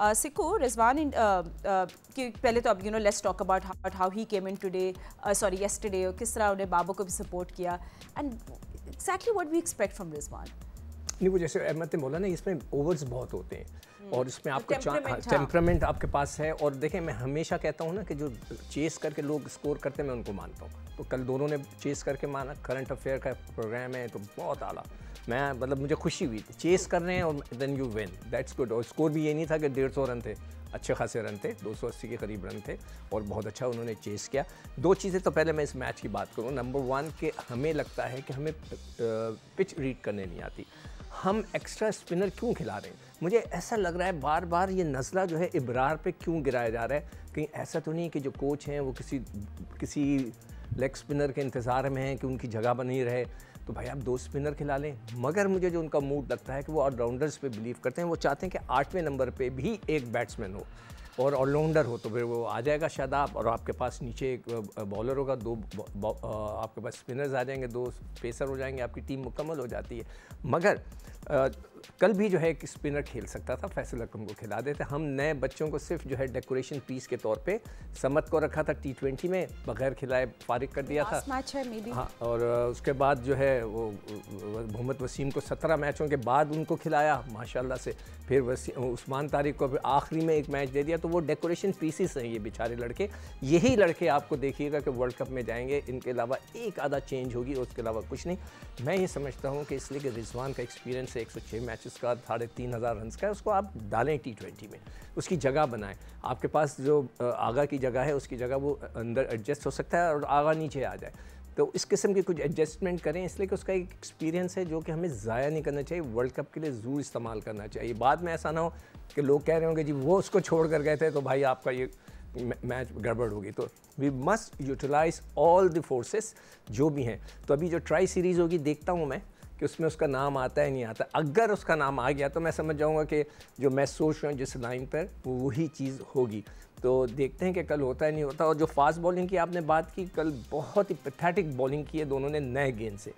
सिकू रिजवान कि पहले तो अब let's talk about how he came in today sorry yesterday, और किस तरह उन्हें बाबू को भी सपोर्ट किया and exactly what we expect from Rizwan. नहीं, वो जैसे अहमद ने बोला ना, इसमें ओवर्स बहुत होते हैं और इसमें आपका टेम्परामेंट आपके पास है। और देखें, मैं हमेशा कहता हूँ ना कि जो चेस करके लोग स्कोर करते हैं मैं उनको मानता हूँ। तो कल दोनों ने चेस करके माना, करंट अफेयर का प्रोग्राम है तो बहुत आला, मैं मतलब मुझे खुशी हुई थी। चेस कर रहे हैं और then you win, that's good. और स्कोर भी ये नहीं था कि 150 रन थे, अच्छे खासे रन थे, 280 के करीब रन थे और बहुत अच्छा उन्होंने चेस किया। दो चीज़ें तो पहले मैं इस मैच की बात करूँ। नंबर 1 कि हमें लगता है कि हमें पिच रीड करने नहीं आती। हम एक्स्ट्रा स्पिनर क्यों खिला रहे हैं? मुझे ऐसा लग रहा है बार बार ये नज़ला जो है इब्रार पे क्यों गिराया जा रहा है। कहीं ऐसा तो नहीं कि जो कोच हैं वो किसी लेग स्पिनर के इंतज़ार में हैं कि उनकी जगह बनी रहे। तो भाई आप 2 स्पिनर खिला लें। मगर मुझे जो उनका मूड लगता है कि वो ऑलराउंडर्स पे बिलीव करते हैं। वो चाहते हैं कि 8वें नंबर पे भी एक बैट्समैन हो और ऑलराउंडर हो, तो फिर वो आ जाएगा शादाब और आपके पास नीचे एक बॉलर होगा, 2 आपके पास स्पिनर्स आ जाएंगे, 2 पेसर हो जाएंगे, आपकी टीम मुकम्मल हो जाती है। मगर कल भी जो है एक स्पिनर खेल सकता था, फैसल अकरम को खिला देते। हम नए बच्चों को सिर्फ जो है डेकोरेशन पीस के तौर पे समत को रखा था, T20 में बगैर खिलाए फारिग कर दिया था। मैच है मे बी। हाँ, और उसके बाद जो है वो मोहम्मद वसीम को 17 मैचों के बाद उनको खिलाया माशाल्लाह से। फिर उस्मान तारिक को फिर आखिरी में एक मैच दे दिया। तो वो डेकोरेशन पीसेस हैं ये बेचारे लड़के। यही लड़के आपको देखिएगा कि वर्ल्ड कप में जाएंगे, इनके अलावा एक आधा चेंज होगी और उसके अलावा कुछ नहीं। मैं ये समझता हूँ कि इसलिए कि रिजवान का एक्सपीरियंस है 106 मैचेस का, 3,500 रन का है, उसको आप डालें T20 में, उसकी जगह बनाएं। आपके पास जो आगा की जगह है उसकी जगह वो अंदर एडजस्ट हो सकता है और आगा नीचे आ जाए। तो इस किस्म के कुछ एडजस्टमेंट करें, इसलिए कि उसका एक एक्सपीरियंस है जो कि हमें ज़ाया नहीं करना चाहिए। वर्ल्ड कप के लिए ज़रूर इस्तेमाल करना चाहिए। बाद में ऐसा ना हो कि लोग कह रहे होंगे जी वो उसको छोड़ कर गए थे तो भाई आपका ये मैच गड़बड़ होगी। तो we must utilise all the forces जो भी हैं। तो अभी जो ट्राई सीरीज़ होगी देखता हूँ मैं कि उसमें उसका नाम आता है नहीं आता। अगर उसका नाम आ गया तो मैं समझ जाऊँगा कि जो मैं सोच रहा हूँ जिस लाइन पर वो वही चीज़ होगी। तो देखते हैं कि कल होता है नहीं होता। और जो फास्ट बॉलिंग की आपने बात की, कल बहुत ही पैथेटिक बॉलिंग की है दोनों ने नए गेंद से।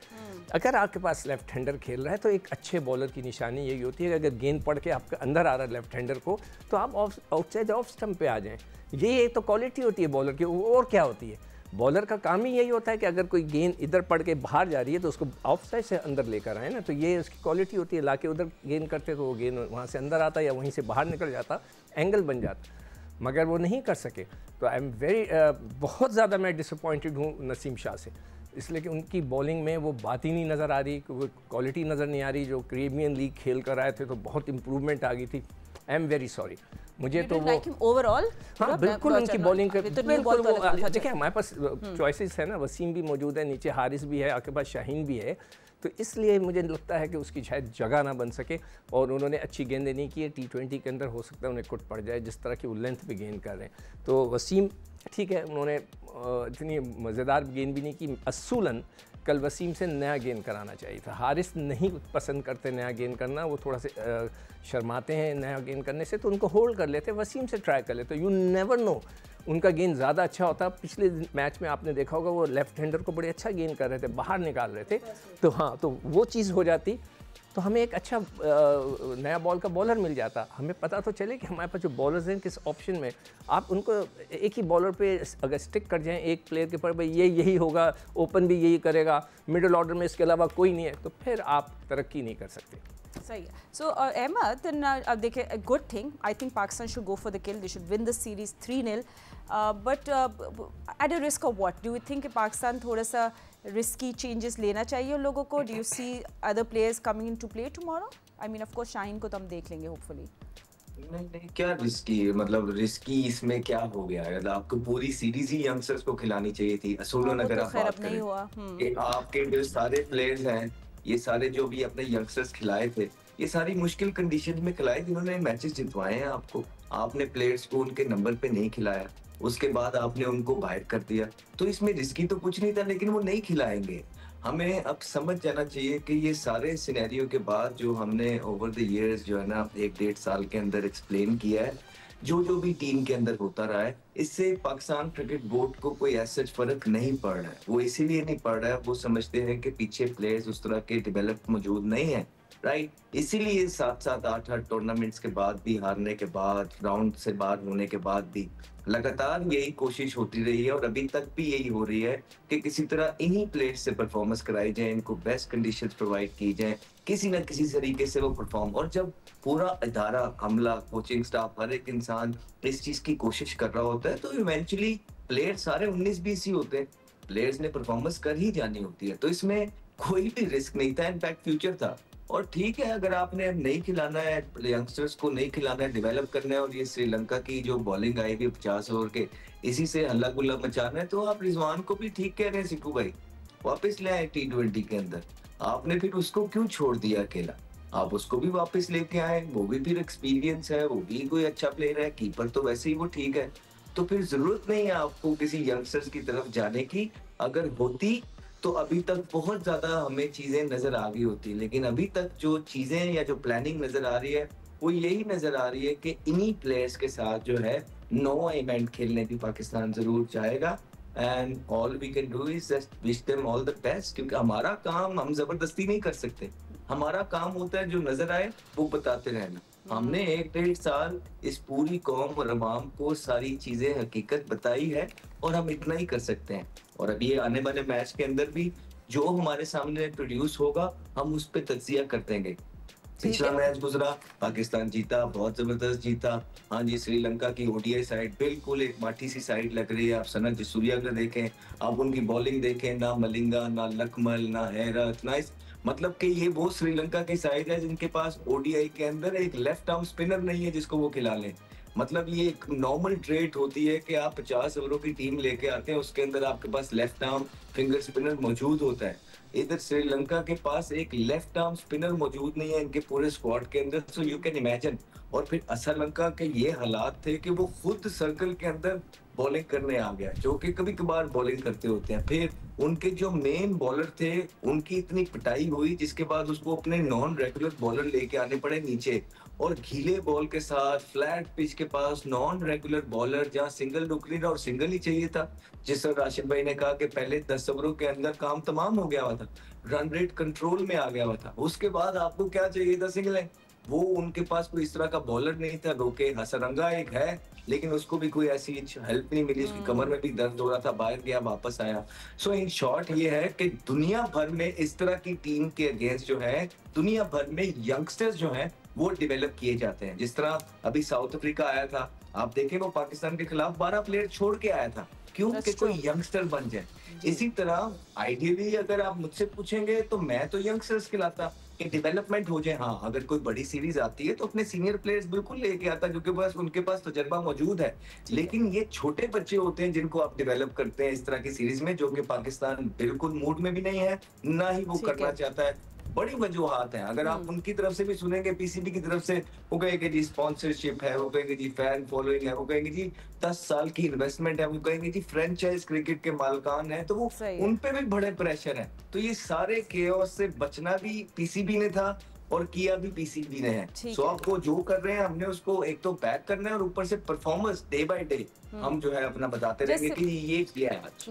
अगर आपके पास लेफ्ट हैंडर खेल रहा है तो एक अच्छे बॉलर की निशानी यही होती है कि अगर गेंद पड़ के आपके अंदर आ रहा है लेफ्ट हैंडर को तो आप आउटसाइड ऑफ स्टंप पे आ जाएं। ये तो क्वालिटी होती है बॉलर की। और क्या होती है, बॉलर का काम ही यही होता है कि अगर कोई गेंद इधर पड़ के बाहर जा रही है तो उसको ऑफ साइड से अंदर लेकर आए ना। तो ये उसकी क्वालिटी होती है। लाके उधर गेंद करते तो वो गेंद वहाँ से अंदर आता या वहीं से बाहर निकल जाता, एंगल बन जाता। मगर वो नहीं कर सके। तो आई एम वेरी बहुत ज़्यादा मैं डिसअपॉइंटेड हूँ नसीम शाह से, इसलिए कि उनकी बॉलिंग में वो बात ही नहीं नज़र आ रही, वो क्वालिटी नज़र नहीं आ रही। जो कैरेबियन लीग खेल कर आए थे तो बहुत इंप्रूवमेंट आ गई थी। I am very sorry. मुझे तो वो ओवरऑल हाँ बिल्कुल उनकी बॉलिंग कर बिल्कुल वो देखिए हमारे पास चॉइसेस है ना, वसीम भी मौजूद है, नीचे हारिस भी है, आपके पास शाहीन भी है। तो इसलिए मुझे लगता है कि उसकी शायद जगह ना बन सके और उन्होंने अच्छी गेंदें नहीं की है। T20 के अंदर हो सकता है उन्हें कुट पड़ जाए जिस तरह की वो लेंथ पे गेंद कर रहे हैं। तो वसीम ठीक है, उन्होंने इतनी मज़ेदार गेंद भी नहीं की। असूलन कल वसीम से नया गेंद कराना चाहिए था। हारिस नहीं पसंद करते नया गेंद करना, वो थोड़ा से शर्माते हैं नया गेंद करने से, तो उनको होल्ड कर लेते, वसीम से ट्राई कर लेते। यू नेवर नो, उनका गेंद ज़्यादा अच्छा होता। पिछले मैच में आपने देखा होगा वो लेफ्ट हैंडर को बड़े अच्छा गेंद कर रहे थे, बाहर निकाल रहे थे। तो हाँ, तो वो चीज़ हो जाती तो हमें एक अच्छा नया बॉल का बॉलर मिल जाता। हमें पता तो चले कि हमारे पास जो बॉलर्स हैं किस ऑप्शन में। आप उनको एक ही बॉलर पे अगर स्टिक कर जाएं एक प्लेयर के पर, भाई ये यही होगा, ओपन भी यही करेगा, मिडिल ऑर्डर में इसके अलावा कोई नहीं है, तो फिर आप तरक्की नहीं कर सकते। सही है। सो अहमद, अब देखिए, good thing, I think Pakistan should go for the kill, they should win the series 3-0, but at a risk of what do you think Pakistan थोड़ा सा रिस्की चेंजेस लेना चाहिए उन लोगों को? Do you see other players coming in to play tomorrow? I mean of course Shaheen को तो हम देख लेंगे होपफुली। नहीं, क्या रिस्की, मतलब रिस्की इसमें क्या हो गया है? आपको पूरी सीरीज ही यंगस्टर्स को खिलानी चाहिए थी। असूलन अगर आप बात करें कि आपके जो सारे प्लेयर्स हैं, ये सारे जो भी अपने यंगस्टर्स खिलाए थे, ये सारी मुश्किल कंडीशन में खिलाए, जिन्होंने मैचेस जितवाए हैं। आपने प्लेयर्स को उनके नंबर पे नहीं खिलाया, उसके बाद आपने उनको बाहर कर दिया। तो इसमें रिस्की तो कुछ नहीं था, लेकिन वो नहीं खिलाएंगे। हमें अब समझ जाना चाहिए कि ये सारे सिनेरियो के बाद जो हमने ओवर द इयर्स जो है ना 1-1.5 साल के अंदर एक्सप्लेन किया है, जो भी टीम के अंदर होता रहा है, इससे पाकिस्तान क्रिकेट बोर्ड को कोई ऐसा फर्क नहीं पड़ रहा है। वो इसीलिए नहीं पड़ रहा है, वो समझते हैं कि पीछे प्लेयर्स उस तरह के डेवलप मौजूद नहीं है राइट? इसीलिए 7-7 8-8 टूर्नामेंट्स के बाद भी, हारने के बाद, राउंड से बाहर होने के बाद भी लगातार यही कोशिश होती रही है और अभी तक भी यही हो रही है कि किसी तरह इन्हीं प्लेयर्स से परफॉर्मेंस कराई जाए, इनको बेस्ट कंडीशंस प्रोवाइड की जाए, किसी ना किसी तरीके से वो परफॉर्म। और जब पूरा इदारा, अमला, कोचिंग स्टाफ, हर एक इंसान इस चीज की कोशिश कर रहा होता है तो इवेंचुअली प्लेयर सारे 19-20 ही होते हैं, प्लेयर्स ने परफॉर्मेंस कर ही जानी होती है। तो इसमें कोई भी रिस्क नहीं था, इनफैक्ट फ्यूचर था। और ठीक है, अगर आपने नहीं खिलाना है यंगस्टर्स को, नहीं खिलाना है, डेवलप करना है, और ये श्रीलंका की जो बॉलिंग आई भी 50 ओवर के, इसी से हल्ला गुल्ला मचाना है, तो आप रिजवान को भी ठीक कह रहे हैं सिक्कू भाई, वापस ले आए T20 के अंदर। आपने फिर उसको क्यों छोड़ दिया अकेला? आप उसको भी वापस लेके आए, वो भी फिर एक्सपीरियंस है, वो भी कोई अच्छा प्लेयर है, कीपर तो वैसे ही वो ठीक है। तो फिर जरूरत नहीं है आपको किसी यंगस्टर्स की तरफ जाने की। अगर होती तो अभी तक बहुत ज्यादा हमें चीजें नजर आ गई होती, लेकिन अभी तक जो चीजें या जो प्लानिंग नजर आ रही है वो यही नजर आ रही है कि इन्हीं प्लेयर्स के साथ जो है 9 इवेंट खेलने भी पाकिस्तान जरूर चाहेगा। And all we can do is just wish them all the best, क्योंकि हमारा काम हम जबरदस्ती नहीं कर सकते। हमारा काम होता है जो नजर आए वो बताते रहना। हमने 1-1.5 साल इस पूरी कौम और अवाम को सारी चीजें हकीकत बताई है और हम इतना ही कर सकते हैं। और अभी आने वाले मैच के अंदर भी जो हमारे सामने प्रोड्यूस होगा हम उस पर तज्जिया कर देंगे। पिछला मैच गुजरा, पाकिस्तान जीता, बहुत जबरदस्त जीता। हाँ जी, श्रीलंका की ओडीआई साइड बिल्कुल एक माठी सी साइड लग रही है। आप सनत जसूरिया का देखें, आप उनकी बॉलिंग देखें, ना मलिंगा, ना लकमल, ना हैरत, ना मतलब कि ये वो श्रीलंका की साइड है जिनके पास ओडीआई के अंदर एक लेफ्ट आर्म स्पिनर नहीं है जिसको वो खिला लें। मतलब ये एक नॉर्मल ट्रेट होती है कि आप 50 ओवरों की टीम लेके आते हैं, उसके अंदर आपके पास लेफ्ट आर्म फिंगर स्पिनर मौजूद होता है। इधर श्रीलंका के पास एक लेफ्ट आर्म स्पिनर मौजूद नहीं है इनके पूरे स्क्वाड के अंदर, सो यू कैन इमेजिन। और फिर श्रीलंका के ये हालात थे कि वो खुद सर्कल के अंदर बॉलिंग करने आ गया, जो कि कभी कभार बॉलिंग करते होते हैं। फिर उनके जो मेन बॉलर थे उनकी इतनी पिटाई हुई जिसके बाद उसको अपने नॉन रेगुलर बॉलर लेके आने पड़े नीचे, और गीले बॉल के साथ फ्लैट पिच के पास नॉन रेगुलर बॉलर, जहां सिंगल रुक नहीं रहा और सिंगल ही चाहिए था। जिस तरह राशिद भाई ने कहा कि पहले 10 ओवरों के अंदर काम तमाम हो गया हुआ था, रन रेट कंट्रोल में आ गया हुआ था, उसके बाद आपको क्या चाहिए था? सिंगल। वो उनके पास कोई इस तरह का बॉलर नहीं था। रोके हसरंगा एक है, लेकिन उसको भी कोई ऐसी हेल्प नहीं मिली, उसकी कमर में भी दर्द हो रहा था, बाहर गया वापस आया। सो इन शॉर्ट ये है कि दुनिया भर में इस तरह की टीम के अगेंस्ट जो है, दुनिया भर में यंगस्टर्स जो हैं वो डेवलप किए जाते हैं। जिस तरह अभी साउथ अफ्रीका आया था, आप देखें वो पाकिस्तान के खिलाफ 12 प्लेयर छोड़ के आया था, क्यों? कि कोई यंगस्टर बन जाए। इसी तरह आइडियली अगर आप मुझसे पूछेंगे तो मैं तो यंगस्टर्स खिलाता कि डेवलपमेंट हो जाए। हाँ, अगर कोई बड़ी सीरीज आती है तो अपने सीनियर प्लेयर्स बिल्कुल लेके आता, क्योंकि बस उनके पास तजर्बा मौजूद है। लेकिन ये छोटे बच्चे होते हैं जिनको आप डेवलप करते हैं इस तरह की सीरीज में, जो कि पाकिस्तान बिल्कुल मूड में भी नहीं है, ना ही वो करना चाहता है। बड़ी वजूहात हैं, अगर आप उनकी तरफ से भी सुनेंगे, पीसीबी की तरफ से, वो कहेंगे जी स्पॉन्सरशिप है, वो कहेंगे जी फैन फॉलोइंग है, वो कहेंगे जी 10 साल की इन्वेस्टमेंट है, वो कहेंगे जी फ्रेंचाइज क्रिकेट के मालकान है, तो वो उन पे भी बड़े प्रेशर है। तो ये सारे केओस से बचना भी पीसीबी ने था और किया भी पीसीबी ने है। सो आप वो जो कर रहे हैं हमने उसको एक तो बैक करना है और ऊपर से परफॉर्मेंस डे बाय डे हम जो है अपना बताते रहेंगे कि ये किया है।